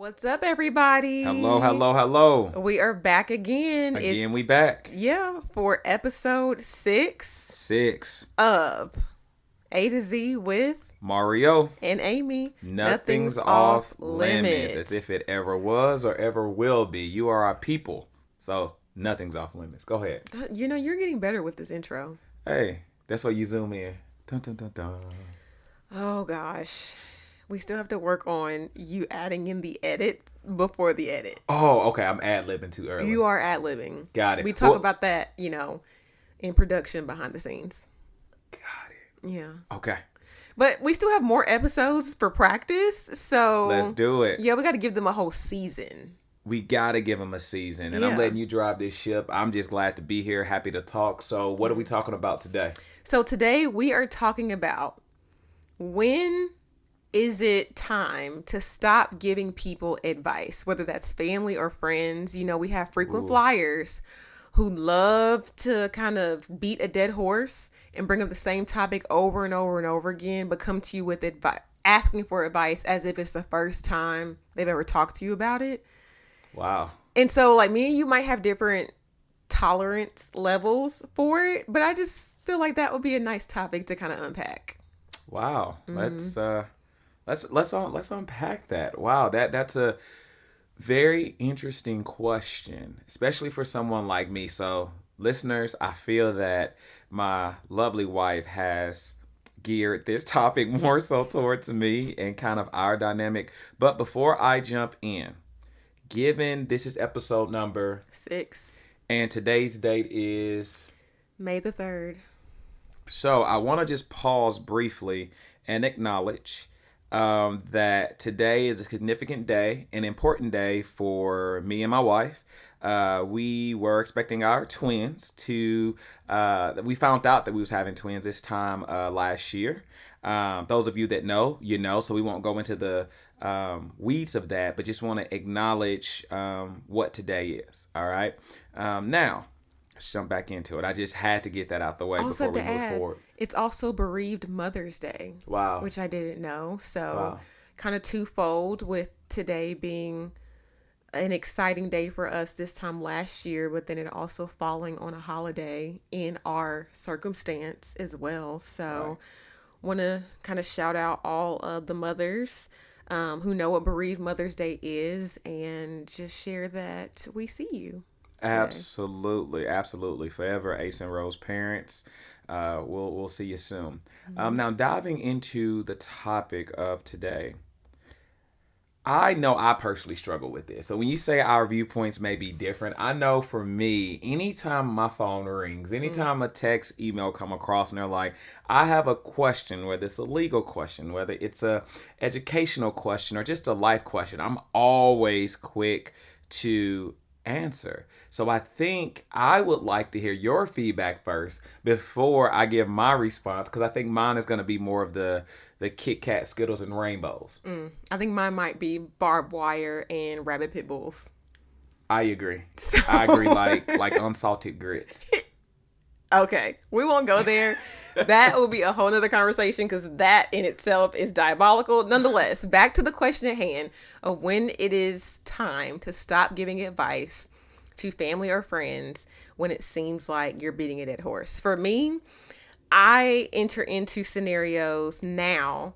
What's up, everybody? Hello, hello, hello. We are back again. Again, we back. Yeah, for episode 6 6. of A to Z with Mario. and Amy. Nothing's off limits. As if it ever was or ever will be. You are our people. So, nothing's off limits. Go ahead. You know, you're getting better with this intro. Hey, that's why you zoom in. Dun, dun, dun, dun. Oh, gosh. We still have to work on you adding in the edit before the edit. Oh, okay. I'm ad-libbing too early. You are ad-libbing. Got it. We talk about that, in production behind the scenes. Got it. Yeah. Okay. But we still have more episodes for practice, so... Let's do it. Yeah, we got to give them a whole season. We got to give them a season. And Yeah. I'm letting you drive this ship. I'm just glad to be here. Happy to talk. So what are we talking about today? So today we are talking about when is it time to stop giving people advice, whether that's family or friends. You know, we have frequent flyers who love to kind of beat a dead horse and bring up the same topic over and over and over again, but come to you with advice, asking for advice as if it's the first time they've ever talked to you about it. Wow. And so, like, me and you might have different tolerance levels for it, but I just feel like that would be a nice topic to kind of unpack. Wow. Let's unpack that. Wow, that's a very interesting question, especially for someone like me. So, listeners, I feel that my lovely wife has geared this topic more so towards me and kind of our dynamic. But before I jump in, given this is episode number 6, and today's date is May the 3rd. So I want to just pause briefly and acknowledge that today is a significant day, an important day for me and my wife. We were expecting our twins to, we found out that we was having twins this time last year. Those of you that know, you know, so we won't go into the weeds of that, but just want to acknowledge what today is. All right. Now, let's jump back into it. I just had to get that out the way before we move forward. It's also Bereaved Mother's Day. Wow. Which I didn't know. So Wow. kind of twofold, with today being an exciting day for us this time last year, but then it also falling on a holiday in our circumstance as well. So want to kind of shout out all of the mothers who know what Bereaved Mother's Day is, and just share that we see you today. Absolutely. Forever Ace and Rose parents. We'll see you soon. Now, diving into the topic of today, I know I personally struggle with this. So when you say our viewpoints may be different, I know for me, anytime my phone rings, anytime a text, email come across and they're like, I have a question, whether it's a legal question, whether it's a educational question or just a life question, I'm always quick to answer. So I think I would like to hear your feedback first before I give my response, because I think mine is going to be more of the Kit Kat, Skittles, and Rainbows. I think mine might be barbed wire and rabbit pit bulls. I agree. I agree, like unsalted grits. Okay, we won't go there. That will be a whole nother conversation, because that in itself is diabolical. Nonetheless, back to the question at hand of when it is time to stop giving advice to family or friends when it seems like you're beating a dead horse. For me, I enter into scenarios now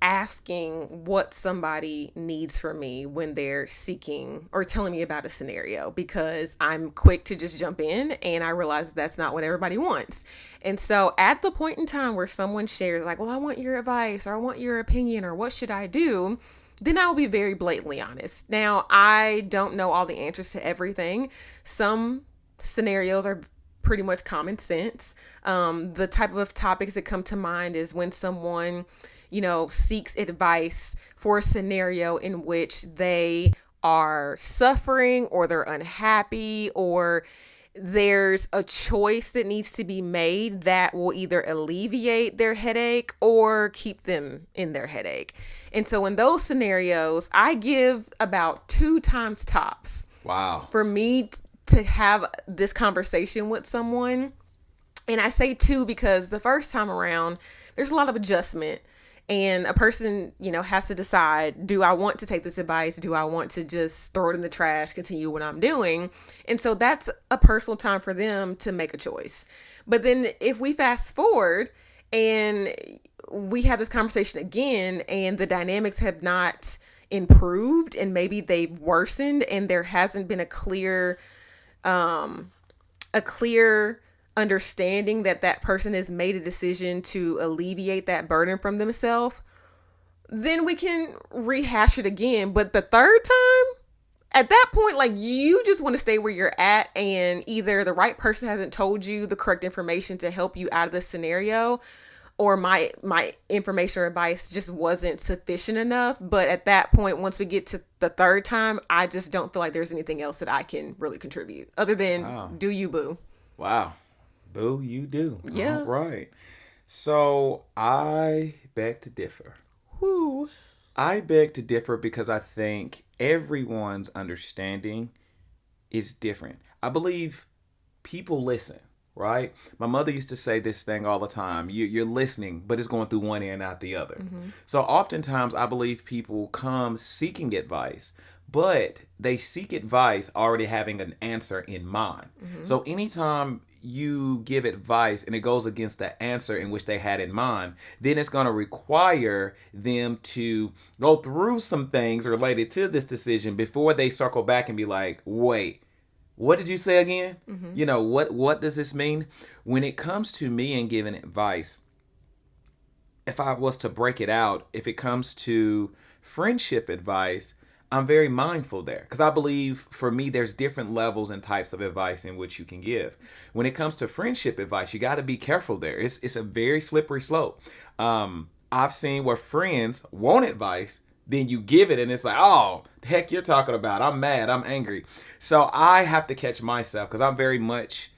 asking what somebody needs from me when they're seeking or telling me about a scenario, because I'm quick to just jump in and I realize that's not what everybody wants. And so at the point in time where someone shares like, well, I want your advice or I want your opinion or what should I do, then I will be very blatantly honest. Now, I don't know all the answers to everything. Some scenarios are pretty much common sense. The type of topics that come to mind is when someone seeks advice for a scenario in which they are suffering or they're unhappy, or there's a choice that needs to be made that will either alleviate their headache or keep them in their headache. And so in those scenarios, I give about 2 times tops. Wow. For me to have this conversation with someone. And I say 2 because the first time around, there's a lot of adjustment. And a person, has to decide, do I want to take this advice? Do I want to just throw it in the trash, continue what I'm doing? And so that's a personal time for them to make a choice. But then if we fast forward and we have this conversation again and the dynamics have not improved and maybe they've worsened and there hasn't been a clear understanding that person has made a decision to alleviate that burden from themselves, then we can rehash it again. But the third time, at that point, like, you just want to stay where you're at, and either the right person hasn't told you the correct information to help you out of this scenario, or my information or advice just wasn't sufficient enough. But at that point, once we get to the third time, I just don't feel like there's anything else that I can really contribute other than do you, boo. Wow. Boo, you do. Yeah. All right. So I beg to differ. Whoo. I beg to differ because I think everyone's understanding is different. I believe people listen, right? My mother used to say this thing all the time. You're listening, but it's going through one ear and out the other. Mm-hmm. So oftentimes I believe people come seeking advice, but they seek advice already having an answer in mind. Mm-hmm. So anytime you give advice and it goes against the answer in which they had in mind, then it's going to require them to go through some things related to this decision before they circle back and be like, wait, what did you say again? Mm-hmm. What does this mean? When it comes to me and giving advice, if I was to break it out, if it comes to friendship advice, I'm very mindful there because I believe for me, there's different levels and types of advice in which you can give. When it comes to friendship advice, you got to be careful there. It's a very slippery slope. I've seen where friends want advice, then you give it and it's like, oh, the heck you're talking about. I'm mad. I'm angry. So I have to catch myself because I'm very much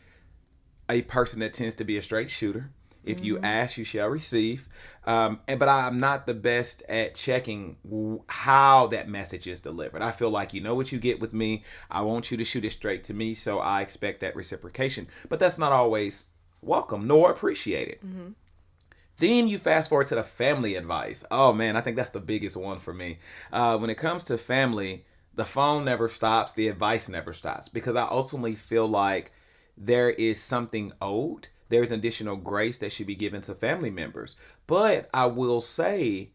a person that tends to be a straight shooter. If you ask, you shall receive. But I'm not the best at checking how that message is delivered. I feel like you know what you get with me. I want you to shoot it straight to me, so I expect that reciprocation. But that's not always welcome nor appreciated. Mm-hmm. Then you fast forward to the family advice. Oh, man, I think that's the biggest one for me. When it comes to family, the phone never stops. The advice never stops because I ultimately feel like there is something owed. There's additional grace that should be given to family members. But I will say,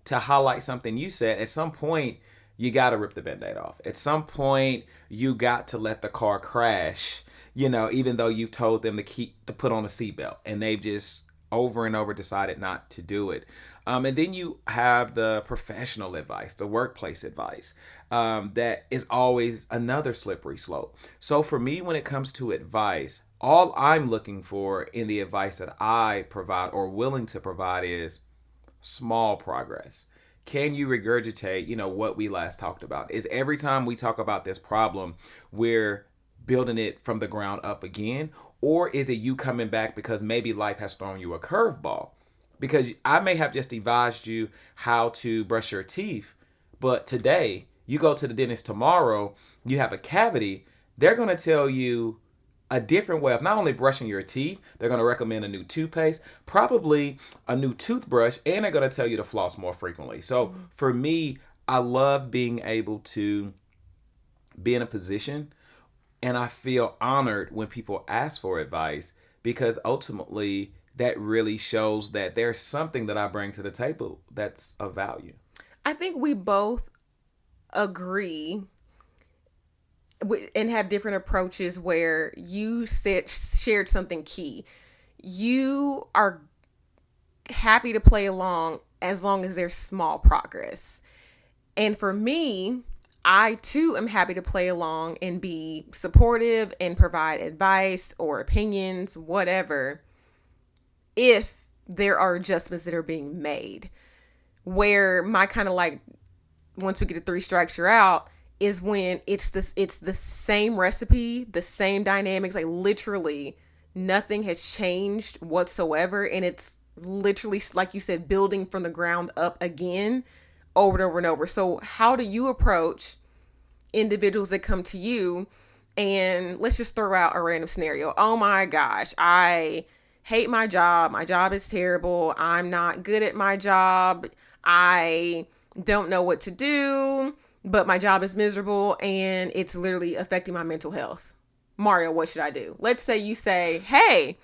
to highlight something you said, at some point, you got to rip the Band-Aid off. At some point, you got to let the car crash, even though you've told them to put on a seatbelt. And they've just over and over decided not to do it. And then you have the professional advice, the workplace advice, that is always another slippery slope. So for me, when it comes to advice, all I'm looking for in the advice that I provide or willing to provide is small progress. Can you regurgitate, what we last talked about? Is every time we talk about this problem, we're building it from the ground up again? Or is it you coming back because maybe life has thrown you a curveball? Because I may have just advised you how to brush your teeth, but today you go to the dentist tomorrow, you have a cavity, they're going to tell you a different way of not only brushing your teeth, they're going to recommend a new toothpaste, probably a new toothbrush, and they're going to tell you to floss more frequently. So for me, I love being able to be in a position, and I feel honored when people ask for advice because ultimately that really shows that there's something that I bring to the table that's of value. I think we both agree and have different approaches where you shared something key. You are happy to play along as long as there's small progress. And for me, I too am happy to play along and be supportive and provide advice or opinions, whatever, if there are adjustments that are being made. Where my kind of like, once we get to 3 strikes, you're out, is when it's the same recipe, the same dynamics, like literally nothing has changed whatsoever. And it's literally, like you said, building from the ground up again, over and over and over. So how do you approach individuals that come to you and let's just throw out a random scenario? Oh my gosh, I hate my job. My job is terrible. I'm not good at my job. I don't know what to do, but my job is miserable and it's literally affecting my mental health. Mario, what should I do? Let's say you say, hey,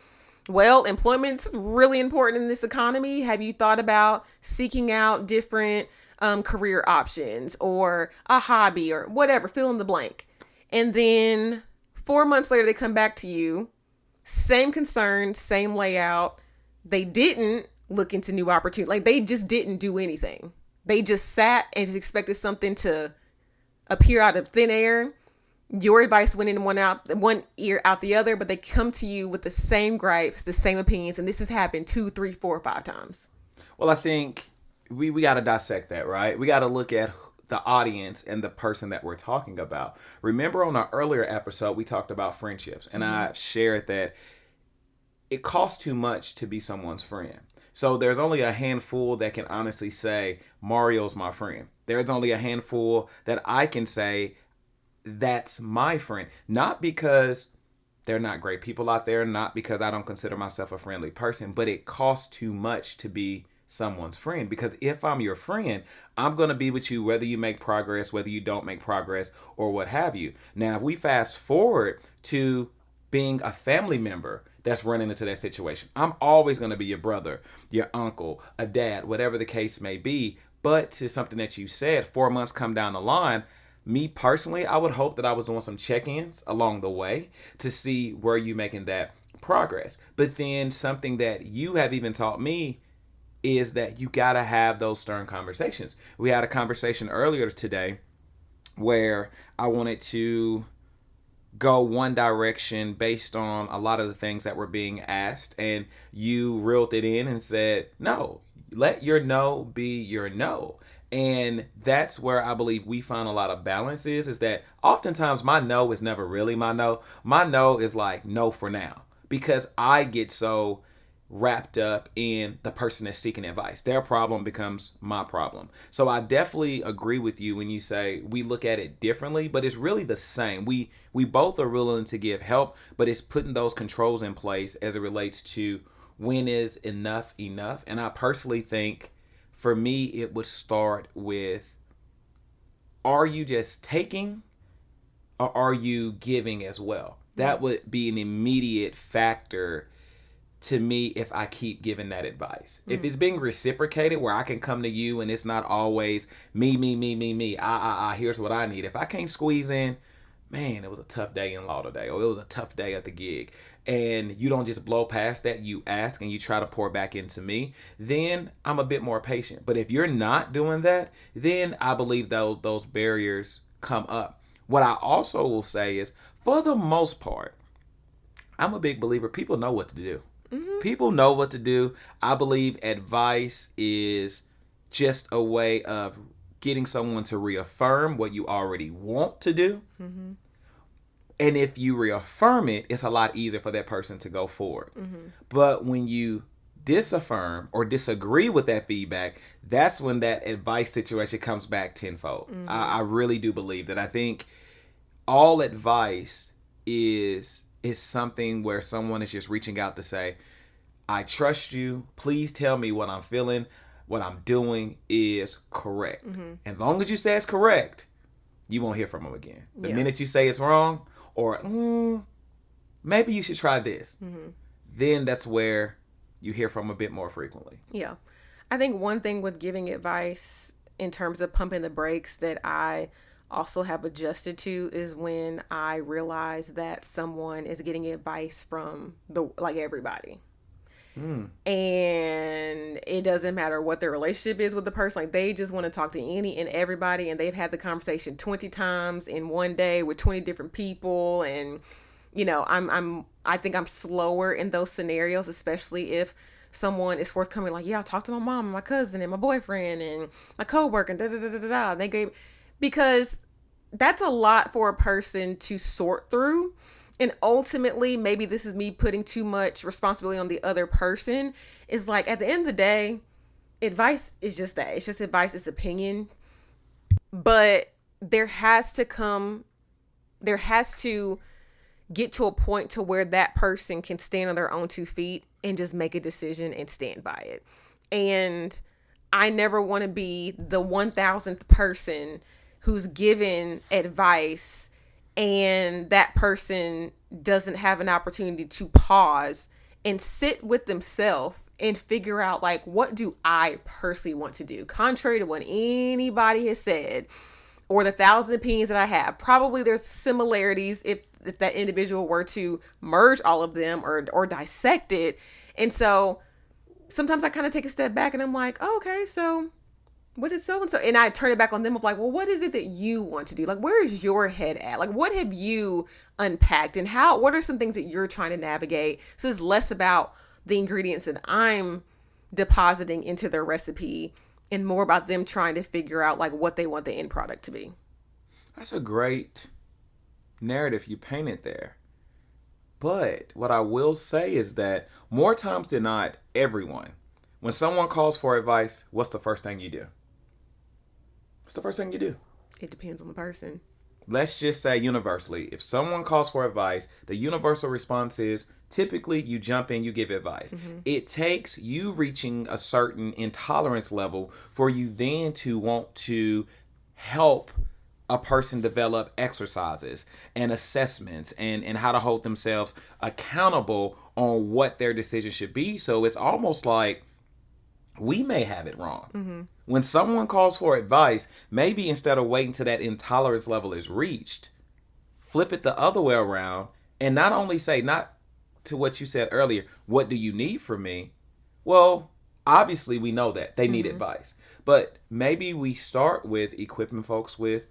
well, employment's really important in this economy. Have you thought about seeking out different career options or a hobby or whatever, fill in the blank? And then 4 months later, they come back to you, same concern, same layout. They didn't look into new opportunities. Like, they just didn't do anything. They just sat and just expected something to appear out of thin air. Your advice went in one ear out the other, but they come to you with the same gripes, the same opinions, and this has happened 2, 3, 4, 5 times. Well, I think we got to dissect that, right? We got to look at the audience and the person that we're talking about. Remember on our earlier episode, we talked about friendships, and I shared that it costs too much to be someone's friend. So there's only a handful that can honestly say, Mario's my friend. There's only a handful that I can say, that's my friend. Not because they're not great people out there, not because I don't consider myself a friendly person, but it costs too much to be someone's friend. Because if I'm your friend, I'm going to be with you whether you make progress, whether you don't make progress, or what have you. Now, if we fast forward to being a family member that's running into that situation, I'm always going to be your brother, your uncle, a dad, whatever the case may be. But to something that you said, 4 months come down the line, me personally, I would hope that I was doing some check-ins along the way to see where you making that progress. But then something that you have even taught me is that you got to have those stern conversations. We had a conversation earlier today where I wanted to go one direction based on a lot of the things that were being asked, and you reeled it in and said, no, let your no be your no. And that's where I believe we find a lot of balance is that oftentimes my no is never really my no. My no is like no for now, because I get so wrapped up in the person that's seeking advice. Their problem becomes my problem. So I definitely agree with you when you say we look at it differently, but it's really the same. We both are willing to give help, but it's putting those controls in place as it relates to when is enough enough. And I personally think for me, it would start with, are you just taking or are you giving as well? That would be an immediate factor to me if I keep giving that advice. If it's being reciprocated where I can come to you and it's not always me, here's what I need. If I can't squeeze in, man, it was a tough day in law today, or it was a tough day at the gig, and you don't just blow past that, you ask and you try to pour back into me, then I'm a bit more patient. But if you're not doing that, then I believe those barriers come up. What I also will say is, for the most part, I'm a big believer people know what to do. People know what to do. I believe advice is just a way of getting someone to reaffirm what you already want to do. And if you reaffirm it, it's a lot easier for that person to go forward. But when you disaffirm or disagree with that feedback, that's when that advice situation comes back tenfold. I really do believe that. I think all advice is something where someone is just reaching out to say, I trust you. Please tell me what I'm feeling, what I'm doing is correct. As long as you say it's correct, you won't hear from them again. The minute you say it's wrong, or maybe you should try this, then that's where you hear from a bit more frequently. Yeah. I think one thing with giving advice in terms of pumping the brakes that I also have adjusted to is when I realize that someone is getting advice from everybody. And it doesn't matter what their relationship is with the person. Like, they just want to talk to any and everybody, and they've had the conversation 20 times in one day with 20 different people. And I think I'm slower in those scenarios, especially if someone is forthcoming, like, yeah, I talked to my mom and my cousin and my boyfriend and my coworker and because that's a lot for a person to sort through. And ultimately, maybe this is me putting too much responsibility on the other person. Is like, at the end of the day, advice is just that. It's just advice. It's opinion. But there has to get to a point to where that person can stand on their own 2 feet and just make a decision and stand by it. And I never want to be the 1000th person who's given advice and that person doesn't have an opportunity to pause and sit with themselves and figure out, like, what do I personally want to do? Contrary to what anybody has said or the 1,000 opinions that I have, probably there's similarities if that individual were to merge all of them or dissect it. And so sometimes I kind of take a step back and I'm like, oh, okay, so what did so and so, and I turn it back on them of like, well, what is it that you want to do? Like, where is your head at? Like, what have you unpacked, and what are some things that you're trying to navigate? So it's less about the ingredients that I'm depositing into their recipe and more about them trying to figure out like what they want the end product to be. That's a great narrative you painted there. But what I will say is that more times than not, everyone, when someone calls for advice, what's the first thing you do? What's the first thing you do? It depends on the person. Let's just say universally, if someone calls for advice, the universal response is typically you jump in, you give advice. Mm-hmm. It takes you reaching a certain intolerance level for you then to want to help a person develop exercises and assessments and how to hold themselves accountable on what their decision should be. So it's almost like we may have it wrong. Mm-hmm. When someone calls for advice, maybe instead of waiting till that intolerance level is reached, flip it the other way around and not only say, not to what you said earlier, what do you need from me? Well, obviously we know that they need advice, but maybe we start with equipping folks with,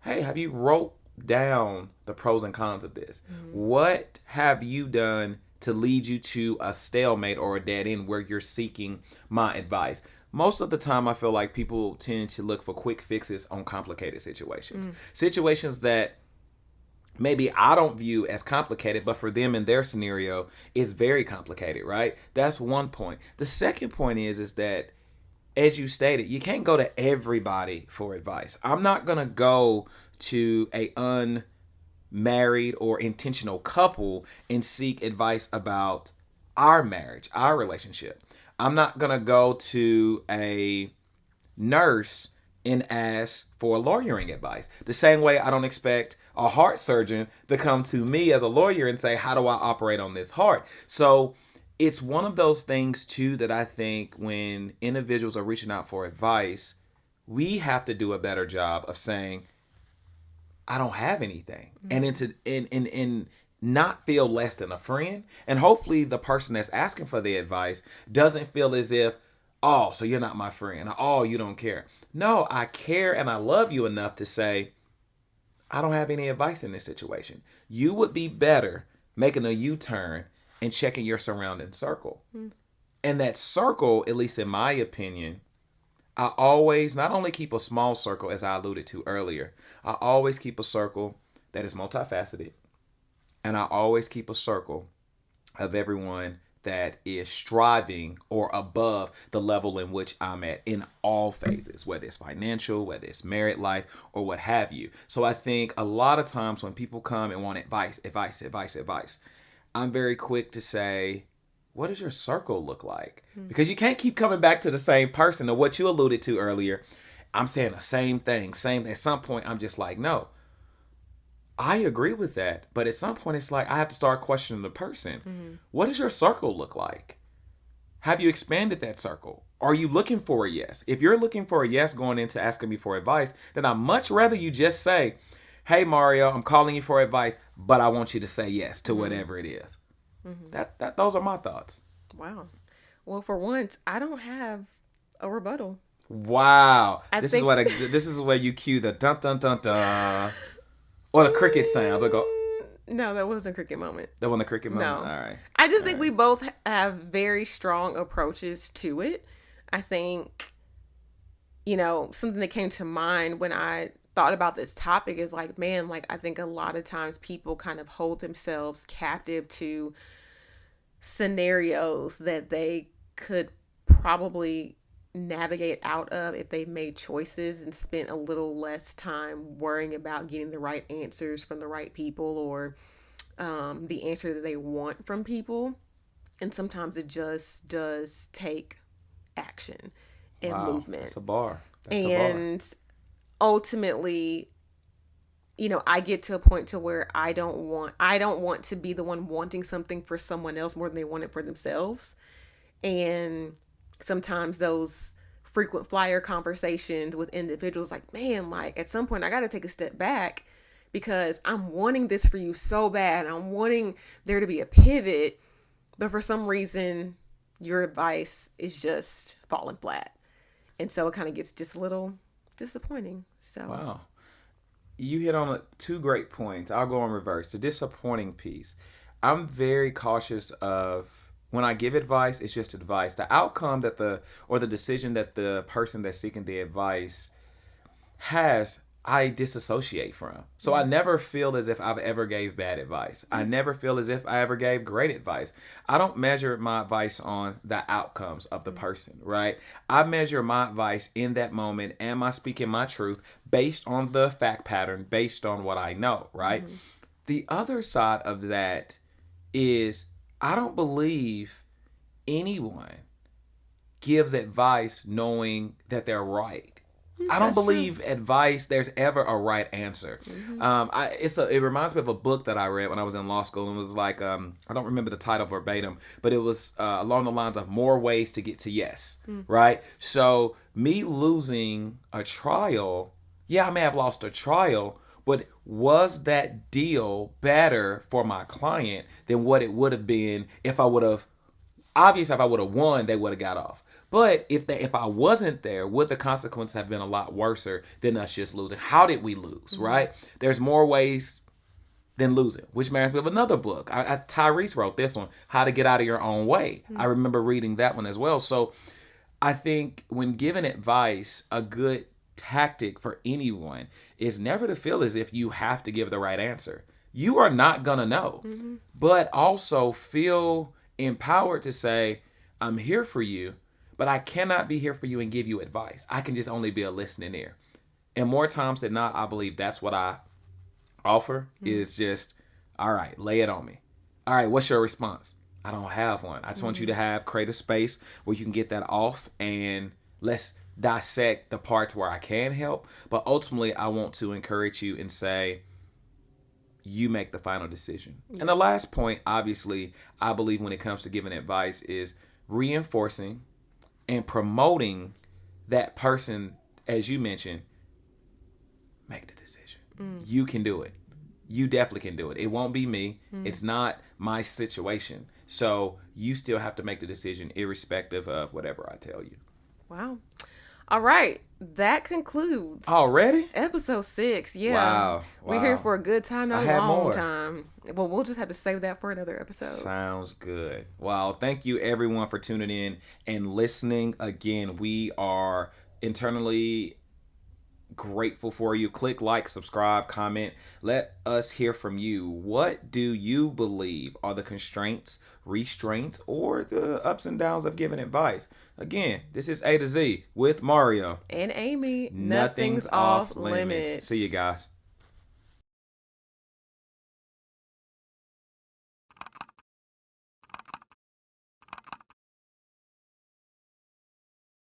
hey, have you wrote down the pros and cons of this? What have you done to lead you to a stalemate or a dead end where you're seeking my advice? Most of the time, I feel like people tend to look for quick fixes on complicated situations. Situations that maybe I don't view as complicated, but for them in their scenario, it's very complicated, right? That's one point. The second point is that, as you stated, you can't go to everybody for advice. I'm not going to go to a unmarried or intentional couple and seek advice about our marriage, our relationship. I'm not going to go to a nurse and ask for lawyering advice. The same way I don't expect a heart surgeon to come to me as a lawyer and say, how do I operate on this heart? So it's one of those things, too, that I think when individuals are reaching out for advice, we have to do a better job of saying, I don't have anything. And not feel less than a friend. And hopefully the person that's asking for the advice doesn't feel as if, oh, so you're not my friend. Oh, you don't care. No, I care and I love you enough to say, I don't have any advice in this situation. You would be better making a U-turn and checking your surrounding circle. And that circle, at least in my opinion, I always not only keep a small circle, as I alluded to earlier, I always keep a circle that is multifaceted. And I always keep a circle of everyone that is striving or above the level in which I'm at in all phases, whether it's financial, whether it's married life, or what have you. So I think a lot of times when people come and want advice, I'm very quick to say, what does your circle look like? Because you can't keep coming back to the same person, or what you alluded to earlier. I'm saying the same thing. At some point, I'm just like, no, I agree with that. But at some point, it's like I have to start questioning the person. What does your circle look like? Have you expanded that circle? Are you looking for a yes? If you're looking for a yes going into asking me for advice, then I'd much rather you just say, hey, Mario, I'm calling you for advice, but I want you to say yes to whatever it is. Those are my thoughts. Wow. Well, for once, I don't have a rebuttal. Wow. This is where you cue the dun dun dun dun, or the cricket sounds. Or go. No, that wasn't a cricket moment. That wasn't a cricket moment. No. All right. I just think we both have very strong approaches to it. I think, something that came to mind when I thought about this topic is like, man, like I think a lot of times people kind of hold themselves captive to scenarios that they could probably navigate out of if they made choices and spent a little less time worrying about getting the right answers from the right people or the answer that they want from people. And sometimes it just does take action and Wow, movement. that's a bar. That's a And ultimately, I get to a point to where I don't want to be the one wanting something for someone else more than they want it for themselves. And sometimes those frequent flyer conversations with individuals, like, man, like at some point I got to take a step back because I'm wanting this for you so bad. I'm wanting there to be a pivot, but for some reason your advice is just falling flat. And so it kind of gets just a little disappointing. So Wow. You hit on two great points. I'll go in reverse. The disappointing piece. I'm very cautious of when I give advice, it's just advice. The outcome the decision that the person that's seeking the advice has, I disassociate from. So I never feel as if I've ever gave bad advice. I never feel as if I ever gave great advice. I don't measure my advice on the outcomes of the person, right? I measure my advice in that moment. Am I speaking my truth based on the fact pattern, based on what I know, right? The other side of that is I don't believe anyone gives advice knowing that they're right. I don't believe advice there's ever a right answer. It reminds me of a book that I read when I was in law school, and it was like I don't remember the title verbatim, but it was along the lines of more ways to get to yes, right? So me losing a trial, yeah, I may have lost a trial, but was that deal better for my client than what it would have been if I would have? Obviously, if I would have won, they would have got off. But if I wasn't there, would the consequences have been a lot worse than us just losing? How did we lose, right? There's more ways than losing, which reminds me of another book. Tyrese wrote this one, How to Get Out of Your Own Way. I remember reading that one as well. So I think when giving advice, a good tactic for anyone is never to feel as if you have to give the right answer. You are not going to know, but also feel empowered to say, I'm here for you, but I cannot be here for you and give you advice. I can just only be a listening ear. And more times than not, I believe that's what I offer is just, all right, lay it on me. All right, what's your response? I don't have one. I just want you to create a space where you can get that off, and let's dissect the parts where I can help. But ultimately, I want to encourage you and say, you make the final decision. And the last point, obviously, I believe when it comes to giving advice is reinforcing and promoting that person, as you mentioned, make the decision. You can do it. You definitely can do it. It won't be me. It's not my situation. So you still have to make the decision irrespective of whatever I tell you. Wow. All right. That concludes Already? episode 6. Yeah. Wow. We're here for a good time, not I a had long more. time. Well, we'll just have to save that for another episode. Sounds good. Wow. Thank you, everyone, for tuning in and listening. Again, we are internally grateful for you. Click like, subscribe, comment. Let us hear from you. What do you believe are the constraints, restraints, or the ups and downs of giving advice? Again, this is A to Z with Mario. And Amy. Nothing's off limits. See you guys.